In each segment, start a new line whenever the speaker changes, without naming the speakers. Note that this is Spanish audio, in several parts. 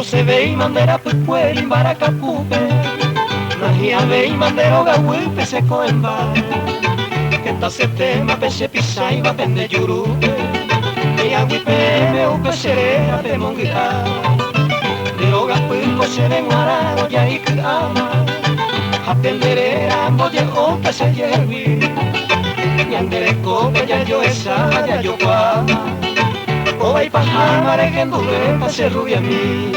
se ve y mandera pupuel en baracapupe, magia ve y mandero gahuipe se coemba, que ta se tema peche pisa y va pende yurupe, y agüipe me upe serena de monguita, de lo gahuipo se ve guarado ya y que ama, apendere ambos ya ope se yerbi, y andere cope ya yo esa ya yo guama. Hoy pajama regendule pase rubia a mí.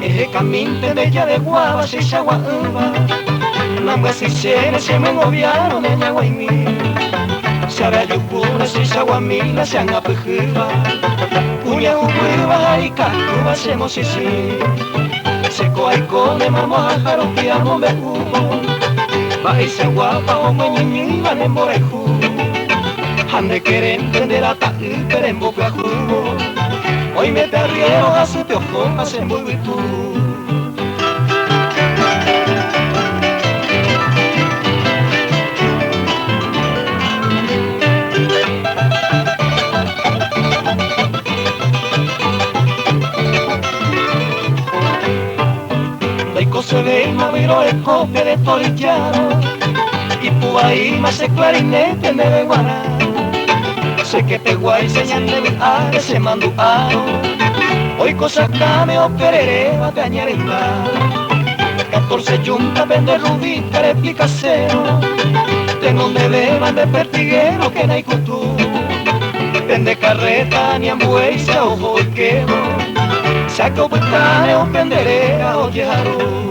Ese camín de bella de guava se chagua uva, namba si se me moviaron en agua y mí. Sabe yo pura si saguamila se han apejiva, uña uguiva y cacuba se mosisi, seco ay cone mamo a jaropiamo me humo, va y se guapa o meñiñi van en boreju, ande quiere entender a ta pero en boca jugo, hoy me perdieron a su teojón a se envuelve tú. Se ve y movió el cope de Torillano y ahí más el clarinete me ve guaná. Sé que te guay señal de mi área se mandó hoy cosas came o perere va a cañar en mar 14 yunta vende rubí carepica cero tengo un bebé más de pertiguero que no hay cultura vende carreta ni ambuey se ojo y quemo saco puestane o penderera o yaro.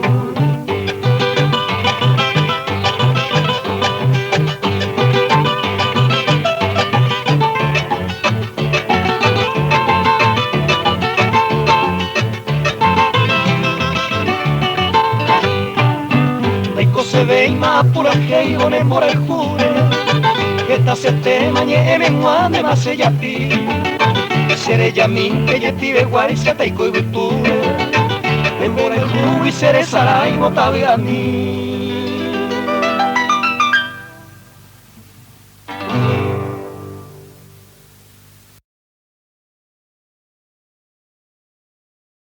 Se ve y más pura que y con el mora el jure esta se te mañe me muande más ella pi seré ya min que ya tive guari se te y coi virtud me mora el jure y seré saray no tabe a mí.